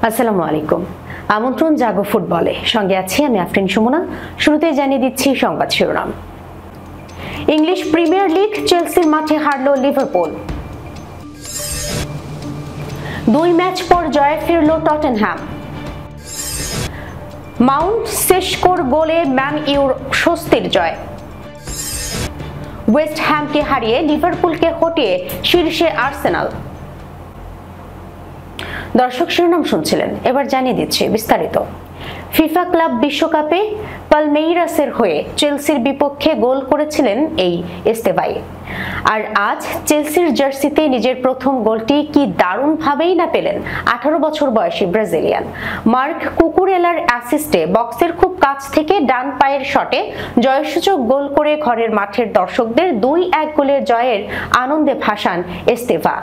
আসসালামু আলাইকুম। আমন্ত্রণ জাগো ফুটবলে, সঙ্গে আছি আমি আফরিন সুমনা। শুরুতে জানিয়ে দিচ্ছি সংবাদ শিরোনাম। ইংলিশ প্রিমিয়ার লিগ, চেলসির মাঠে হারল লিভারপুল। 2 ম্যাচ পর জয়ে ফিরল টটেনহ্যাম। মাউন্ট সেশকোর গোলে ম্যান ইউর স্বস্তির জয়। ওয়েস্ট হ্যামকে হারিয়ে লিভারপুলকে হটিয়ে শীর্ষে আর্সেনাল। দর্শক শিরোনাম শুনছিলেন, এবার জানিয়ে দিচ্ছি বিস্তারিত। ফিফা ক্লাব বিশ্বকাপে পালমেইরাসের হয়ে চেলসির বিপক্ষে গোল করেছিলেন এই এস্তেভাই। আর আজ চেলসির জার্সিতে নিজের প্রথম গোলটি কি দারুণভাবেই না পেলেন 18 বছর বয়সী ব্রাজিলিয়ান। মার্ক কুকুরেলার অ্যাসিস্টে বক্সের খুব কাছ থেকে ডান পায়ের শটে জয়সূচক গোল করে ঘরের মাঠের দর্শকদের 2-1 গোলের জয়ের আনন্দে ভাসান এস্তেভা।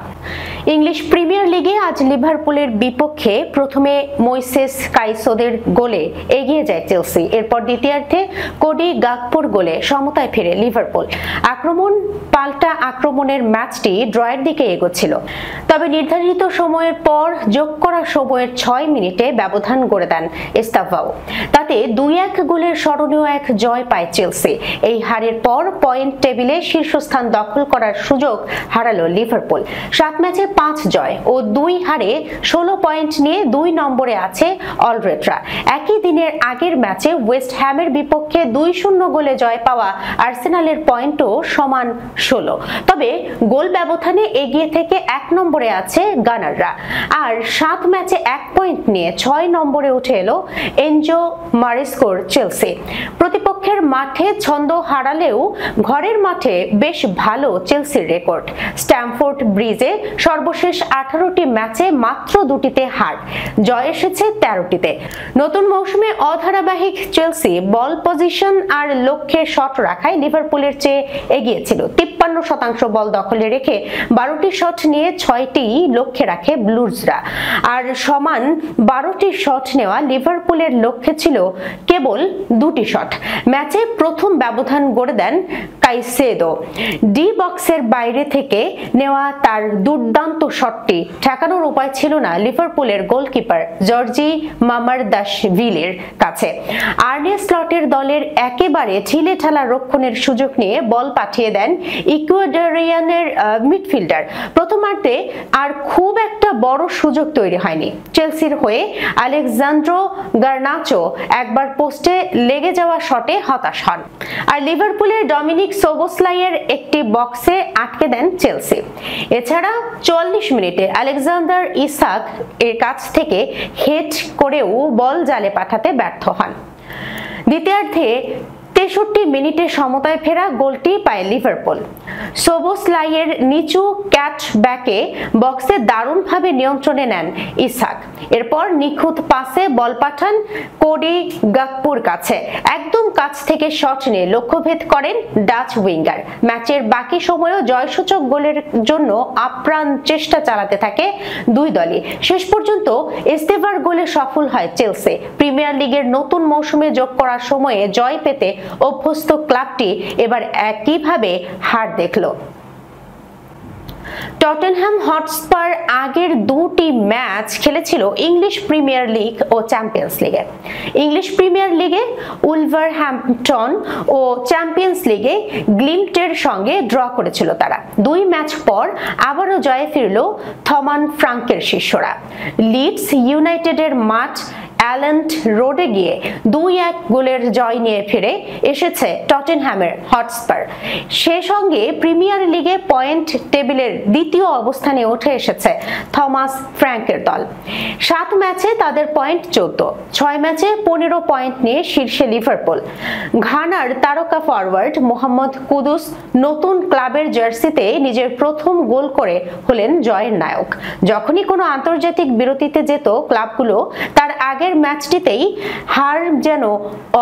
ইংলিশ প্রিমিয়ার লিগে আজ লিভারপুলের বিপক্ষে প্রথমে মইসেস কাইসোদের গোলে এগিয়ে যায় চেলসি। এরপর দ্বিতীয়ার্ধে কোডি গাকপোর গোলে সমতায় ফিরে লিভারপুল। আক্রমণ পাল্টা আক্রমণের ম্যাচটি ড্রয়ের দিকে এগোচ্ছিল, তবে নির্ধারিত সময়ের পর যোগ করা সময়ের 6 মিনিটে ব্যবধান গড়ে দেন এস্তাভাও। তাতে 2-1 গোলের স্মরণীয় এক জয় পায় চেলসি। এই হারের পর পয়েন্ট টেবিলে শীর্ষস্থান দখল করার সুযোগ হারালো লিভারপুল। 7 ম্যাচে 5 জয় ও 2 হারে 16 পয়েন্ট নিয়ে 2 নম্বরে আছে অলরেডরা। একই দিনের আগের ম্যাচে ওয়েস্ট হ্যামের বিপক্ষে 2-0 গোলে জয় পাওয়া আর্সেনালের পয়েন্টও সমান 16। তবে গোল ব্যবধানে এগিয়ে থেকে 1 নম্বরে আছে গানাররা। আর 7 ম্যাচে 1 পয়েন্ট নিয়ে 6 নম্বরে উঠে এলো এনজো মারেস্কোর চেলসি। প্রতিপক্ষের মাঠে ছন্দ হারালেও ঘরের মাঠে বেশ ভালো চেলসির রেকর্ড। স্ট্যামফোর্ড ব্রিজে সর্বশেষ 18টি ম্যাচে মাত্র 2টিতে হার, জয় এসেছে 13টিতে। নতুন মৌসুমে অধারাবাহিক চেলসি বল পজিশন আর লক্ষ্যে শট রাখায় লিভারপুলের চেয়ে এগিয়ে ছিল। 53% বল দখলে রেখে 12টি শট নিয়ে 6টি লক্ষ্যে রাখে ব্লুজরা। আর সমান 12টি শট নেওয়া লিভারপুলের লক্ষ্যে ছিল কেবল 2টি শট। ম্যাচে প্রথম ব্যবধান গড়ে দেন কাইসেদো। ডি বক্সের বাইরে থেকে নেওয়া তার দুর্দান্ত শটটি ঠেকানোর উপায় ছিল না লিভারপুলের গোলকিপার জর্জি মামারদাশভিলির কাছে। আর্নে স্লটের দলের একেবারে ঢিলেঢালা রক্ষণের সুযোগ নিয়ে বল পাঠিয়ে দেন ইকুয়েডরিয়ানের মিডফিল্ডার। প্রথমার্ধে আর খুব একটা বড় সুযোগ তৈরি হয়নি। চেলসির হয়ে আলেক্সান্দ্রো গার্নাচো একবার পোস্টে লেগে যাওয়া শটে হতাশ হন। আর লিভারপুলের ডমিনিক সোবোসলাইয়ের একটি বক্সে আটকে দেন চেলসি। এছাড়া 44 মিনিটে আলেকজান্ডার ইসাক এর কাছ থেকে হেড করেও বল জালে পাঠাতে ব্যর্থ হন। দ্বিতীয়ার্ধে 63 মিনিটে সমতায় ফেরা গোলটি পায় লিভারপুল। সোবোসলাইয়ের নিচু ক্যাচ ব্যাকে বক্সে দারুণভাবে নিয়ন্ত্রণে নেন ইসাক। এরপর নিখুঁত পাসে বল পাঠান কোডি গাকপুর কাছে। একদম কাছ থেকে শট নিয়ে লক্ষ্যভেদ করেন ডাচ উইঙ্গার। ম্যাচের বাকি সময়ও জয়সূচক গোলের জন্য আপ্রাণ চেষ্টা চালাতে থাকে দুই দলই। শেষ পর্যন্ত এস্তেভার গোলে সফল হয় চেলসি। প্রিমিয়ার লিগের নতুন মৌসুমে যোগ করার সময়ে জয় পেতে অভ্যস্ত ক্লাবটি এবার একইভাবে হার দেখল। টটেনহ্যাম হটস্পার আগের 2টি ম্যাচ খেলেছিল ইংলিশ প্রিমিয়ার লিগ ও চ্যাম্পিয়ন্স লিগে। ইংলিশ প্রিমিয়ার লিগে উলভারহ্যাম্পটন ও চ্যাম্পিয়ন্স লিগে গ্লিমটের সঙ্গে ড্র করেছিল তারা। 2 ম্যাচ পর আবারও জয়ে ফিরল থমান ফ্রাঙ্কের শিষ্যরা। লিডস ইউনাইটেডের মাঠ অ্যালেন্ট রোডে গিয়ে 2-1 গোলের জয় নিয়ে ফিরে এসেছে টটেনহ্যামের হটস্পার। সে সঙ্গে প্রিমিয়ার লিগে পয়েন্ট টেবিলের দ্বিতীয় অবস্থানে উঠে এসেছে থমাস ফ্র্যাঙ্কের দল। 7 ম্যাচে তাদের পয়েন্ট 14, 6 ম্যাচে 15 পয়েন্ট নিয়ে শীর্ষে লিভারপুল। ঘানার তারকা ফরওয়ার্ড মোহাম্মদ কুদুস নতুন ক্লাবের জার্সিতে নিজের প্রথম গোল করে হলেন জয়ের নায়ক। যখনই কোনো আন্তর্জাতিক বিরতিতে যেত ক্লাবগুলো, তার আগের ম্যাচটিতেই হার যেন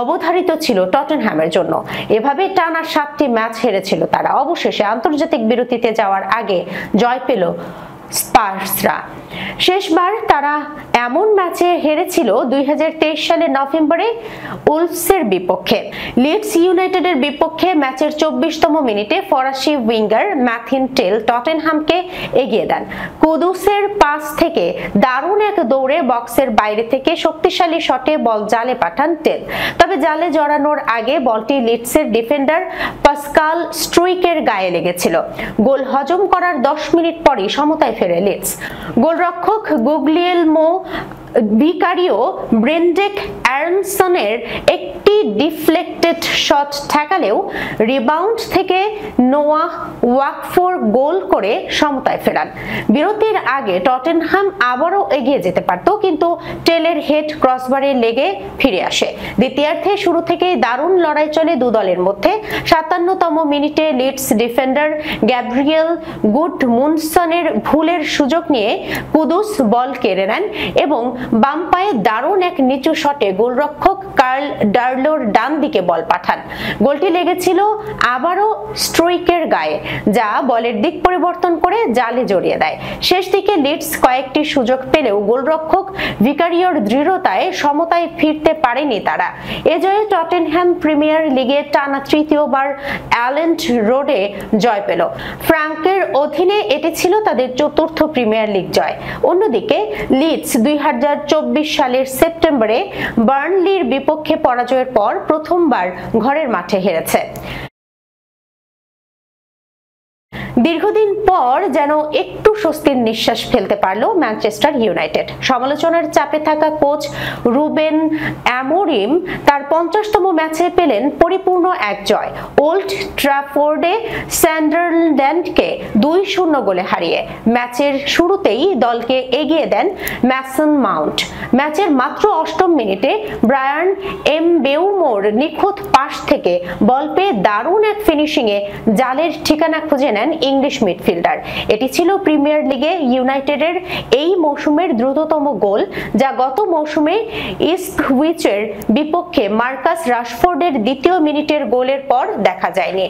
অবধারিত ছিল টটেনহ্যামের জন্য। এভাবে টানা 7টি ম্যাচ হেরেছিল তারা। অবশেষে আন্তর্জাতিক বিরতিতে যাওয়ার আগে জয় পেল স্পার্সরা। শেষবার তারা এমন ম্যাচে হেরেছিল 2023 সালের নভেম্বরে উলফসের বিপক্ষে। লিডস ইউনাইটেডের বিপক্ষে ম্যাচের 24তম মিনিটে ফরাসি উইঙ্গার ম্যাথিন টেল টটেনহামকে এগিয়ে দেন। কুদুসের পাস থেকে দারুণ এক দৌড়ে বক্সের বাইরে থেকে শক্তিশালী শটে বল জালে পাঠান টেল, তবে জালে জড়ানোর আগে বলটি লিডসের ডিফেন্ডার পাসকাল স্ট্রুইকের গায়ে লেগেছিল। গোল হজম করার 10 মিনিট পরই সমতায় ফেরে লিডস। গোলরক্ষক গুগলিয়েলমো ভিকারিও ব্রেন্ডেক অ্যারনসনের একটি ডিফ্লেক্টেড শট ঠেকালেও রিবাউন্ড থেকে নোয়াহ ওয়াকফোর গোল করে সমতায় ফেরান। বিরতির আগে টটেনহাম আবারও এগিয়ে যেতে পারত, কিন্তু টেলের হেড ক্রসবারে লেগে ফিরে আসে। দ্বিতীয়ার্ধে শুরু থেকেই দারুণ লড়াই চলে দু দলের মধ্যে। 57তম মিনিটে লিডস ডিফেন্ডার গ্যাব্রিয়েল গুডমুনসনের ভুলের সুযোগ নিয়ে কুদুস বল কেড়ে নেন এবং বাম পায়ে দারুণ এক নিচু শটে গোলরক্ষক কার্ল ডার্লোর ডান দিকে বল পাঠান। গোলটি লেগেছিল আবারও স্ট্রুইকের গায়ে, যা বলের দিক পরিবর্তন করে জালে জড়িয়ে দেয়। শেষ দিকে লিডস কয়েকটি সুযোগ পেলেও গোলরক্ষক ভিকারিওর দৃঢ়তায় সমতায় ফিরতে পারেনি তারা। এ জয়ে টটেনহ্যাম প্রিমিয়ার লিগে টানা তৃতীয়বার অ্যালেন্ট রোডে জয় পেল। ফ্রাঙ্কের অধীনে এটি ছিল তাদের চতুর্থ প্রিমিয়ার লিগ জয়। অন্যদিকে লিডস 2024 সালের সেপ্টেম্বরে বার্নলির বিপক্ষে পরাজয়ের পর প্রথমবার ঘরের মাঠে হেরেছে। দীর্ঘদিন পর যেন একটু স্বস্তির নিঃশ্বাস ফেলতে পারল ম্যানচেস্টার ইউনাইটেড। সমালোচনার চাপে থাকা কোচ রুবেন অ্যামোরিম তার 50তম ম্যাচে পেলেন পরিপূর্ণ এক জয়। ওল্ড ট্রাফোর্ডে সান্ডারল্যান্ডকে 2-0 গোলে হারিয়ে ম্যাচের শুরুতেই দলকে এগিয়ে দেন ম্যাসন মাউন্ট। ম্যাচের মাত্র 8ম মিনিটে ব্রায়ান এমবেউমোর নিখুঁত পাস থেকে বল পেয়ে দারুণ এক ফিনিশিংয়ে জালের ঠিকানা খুঁজে নেন ইংলিশ মিডফিল্ডার। এটি ছিল প্রিমিয়ার লিগে ইউনাইটেডের এই মৌসুমের দ্রুততম গোল, যা গত মৌসুমে ইপসউইচের বিপক্ষে মার্কাস রাশফোর্ডের দ্বিতীয় মিনিটের গোলের পর দেখা যায়নি।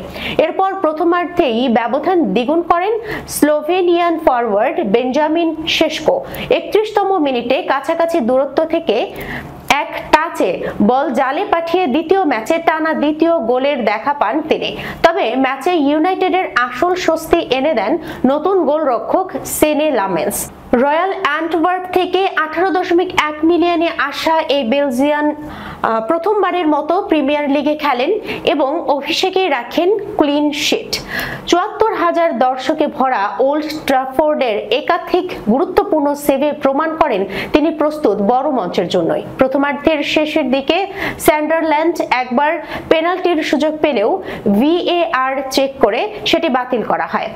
এরপর প্রথমার্ধেই ব্যবধান দ্বিগুণ করেন স্লোভেনিয়ান ফরওয়ার্ড বেঞ্জামিন শেশকো। 31তম মিনিটে কাছাকাছি দূরত্ব থেকে এক টাচে বল জালে পাঠিয়ে দ্বিতীয় ম্যাচে টানা দ্বিতীয় গোলের দেখা পান তিনি। তবে ম্যাচে ইউনাইটেডের আসল স্বস্তি এনে দেন নতুন গোলরক্ষক সেনে লামেন্স। রয়্যাল অ্যান্টওয়ার্প থেকে 18.1 মিলিয়নে আসা এই বেলজিয়ান প্রথমবারের মতো প্রিমিয়ার লিগে খেলেন এবং অভিষেকেই রাখেন ক্লিন শিট। 74,000 দর্শকে ভরা ওল্ড ট্রাফোর্ডের একাধিক গুরুত্বপূর্ণ সেভে প্রমাণ করেন তিনি প্রস্তুত বড় মঞ্চের জন্যই। প্রথমার্ধের শেষের দিকে সান্ডারল্যান্ড একবার পেনাল্টির সুযোগ পেলেও VAR চেক করে সেটি বাতিল করা হয়।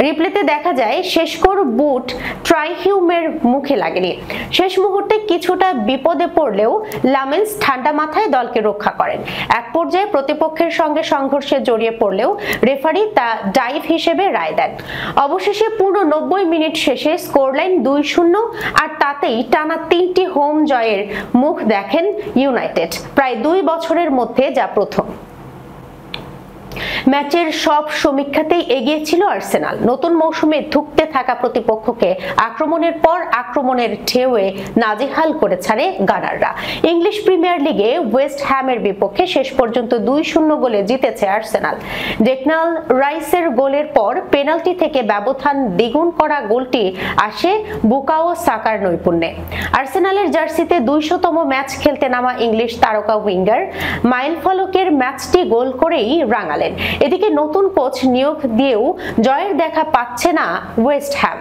রিপ্লেতে দেখা যায় শেষকোর বুট ট্রাইহিউমের মুখে লাগেনি। শেষ মুহূর্তে কিছুটা বিপদে পড়লেও লামেন্স ঠান্ডা মাথায় দলকে রক্ষা করেন। এক পর্যায়ে প্রতিপক্ষের সঙ্গে সংঘর্ষে জড়িয়ে পড়লেও রেফারি তা ডাইভ হিসেবে রায় দেন। অবশেষে পুরো 90 মিনিট শেষে স্কোরলাইন 2-0, আর তাতেই টানা 3টি হোম জয়ের মুখ দেখেন ইউনাইটেড, প্রায় 2 বছরের মধ্যে যা প্রথম। ম্যাচের সব সমীক্ষাতেই এগিয়ে ছিল আর্সেনাল। নতুন মৌসুমে ধুঁকতে থাকা প্রতিপক্ষকে আক্রমণের পর আক্রমণের ঢেউয়ে নাজেহাল করে ছাড়ে গানাররা। ইংলিশ প্রিমিয়ার লিগে ওয়েস্ট হ্যামের বিপক্ষে শেষ পর্যন্ত 2-0 গোলে জিতেছে আর্সেনাল। ডেকনাল রাইসের গোলের পর পেনাল্টি থেকে ব্যবধান দ্বিগুণ করা গোলটি আসে বুকাও সাকার নৈপুণ্যে। আর্সেনালের জার্সিতে 200তম ম্যাচ খেলতে নামা ইংলিশ তারকা উইঙ্গার মাইলফলকের ম্যাচটি গোল করেই রাঙালেন। এদিকে নতুন কোচ নিয়োগ দিয়েও জয়ের দেখা পাচ্ছে না ওয়েস্ট হ্যাম।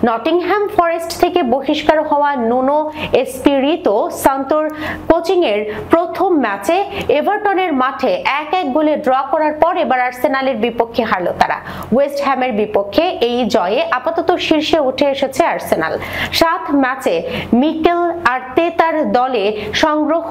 নটিংহ্যাম ফরেস্ট থেকে বহিষ্কার হওয়া নুনো এসপিরিতো সান্তোর কোচিং এর প্রথম ম্যাচে এভারটনের মাঠে 1-1 গোলে ড্র করার পর এবার আর্সেনালের বিপক্ষে হারল তারা। ওয়েস্ট হ্যামের বিপক্ষে এই জয়ে আপাতত শীর্ষে উঠে এসেছে আর্সেনাল। 7 ম্যাচে মিকেল আর্তেতার দলে সংগ্রহ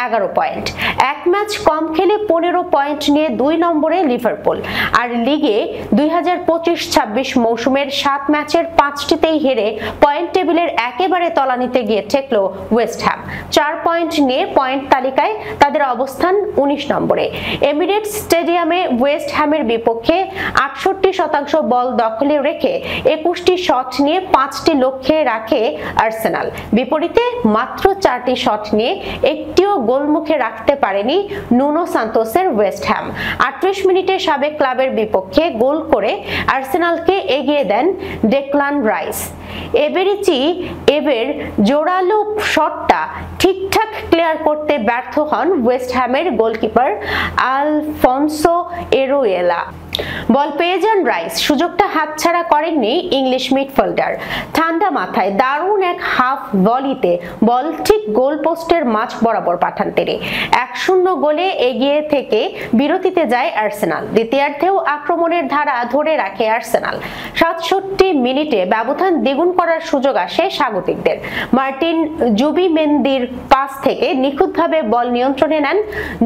11 পয়েন্ট। এক ম্যাচ কম খেলে 15 পয়েন্ট নিয়ে 2 নম্বরে লিভারপুল। আর লিগে 2025-26 মৌসুমের 7 ম্যাচের 5টিতেই হেরে পয়েন্ট টেবিলের একেবারে তলানিতে গিয়ে ঠেকল ওয়েস্ট হ্যাম। 4 পয়েন্ট নিয়ে পয়েন্ট তালিকায় তাদের অবস্থান 19 নম্বরে। এমিরেটস স্টেডিয়ামে ওয়েস্ট হ্যামের বিপক্ষে 68% বল দখলে রেখে 21টি শট নিয়ে 5টি লক্ষ্যে রাখে আর্সেনাল। বিপরীতে মাত্র 4টি শট নিয়ে একটিও গোলমুখে রাখতে পারেনি নুনো সান্তোসের ওয়েস্ট হ্যাম। 38 মিনিটে সাবেক ক্লাবের বিপক্ষে গোল করে আর্সেনালকে এগিয়ে দেন ডেক্লান রাইস। এবের জোরালো শটটা ঠিকঠাক ক্লিয়ার করতে ব্যর্থ হন ওয়েস্ট হ্যামের গোলকিপার আলফোনসো এরোয়েলা। বল পেয়ে যান রাইস, সুযোগটা হাতছাড়া করেননি ইংলিশ মিডফিল্ডার। ঠান্ডা মাথায় দারুণ এক হাফ ভলিতে বল ঠিক গোল পোস্টের মাঝ বরাবর পাঠান তিনি। 1-0 গোলে এগিয়ে থেকে বিরতিতে যায় আর্সেনাল। দ্বিতীয়ার্ধেও আক্রমণের ধারা ধরে রাখে আর্সেনাল। 67 মিনিটে ব্যবধান দ্বিগুণ করার সুযোগ আসে স্বাগতিকদের। মার্টিন জুবিমেন্দির পাস থেকে নিখুঁতভাবে বল নিয়ন্ত্রণে নেন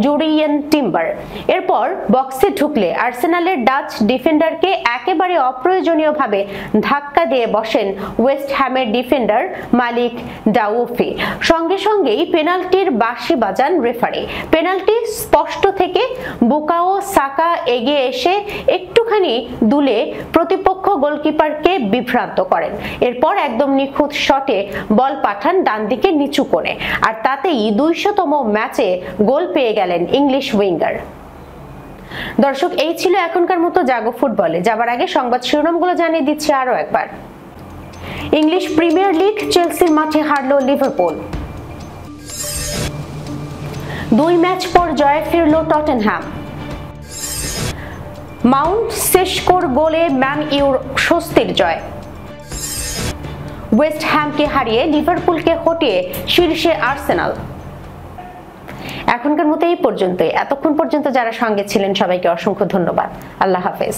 জুরিয়েন টিম্বার। এরপর বক্সে ঢুকলে আর্সেনালের ডাচ ডিফেন্ডারকে একেবারে অপ্রয়োজনীয়ভাবে ধাক্কা দিয়ে বসেন ওয়েস্ট হ্যামের ডিফেন্ডার মালিক ডাউফি। সঙ্গে সঙ্গেই পেনাল্টির বাঁশি বাজান রেফারি। পেনাল্টি স্পষ্ট থেকে বুকাও সাকা এগিয়ে এসে একটুখানি দুলে প্রতিপক্ষ গোলকিপারকে বিভ্রান্ত করেন। এরপর একদম নিখুঁত শটে বল পাঠান ডান দিকে নিচু কোণে। আর তাতেই 200তম ম্যাচে গোল পেয়ে গেলেন ইংলিশ উইঙ্গার। দর্শক, এই ছিল এখনকার মতো জাগো ফুটবলে। যাবার আগে সংবাদ শিরোনামগুলো জানিয়ে দিচ্ছি আরো একবার। ইংলিশ প্রিমিয়ার লিগ, চেলসির মাঠে হারলো লিভারপুল। 2 ম্যাচ পর জয়ে ফিরল টটেনহ্যাম। মাউন্ট সেশকোর গোলে ম্যান ইউর স্বস্তির জয়। ওয়েস্ট হ্যামকে হারিয়ে লিভারপুলকে হটিয়ে শীর্ষে আর্সেনাল। এখনকার মতো এই পর্যন্তই। এতক্ষণ পর্যন্ত যারা সঙ্গে ছিলেন সবাইকে অসংখ্য ধন্যবাদ। আল্লাহ হাফেজ।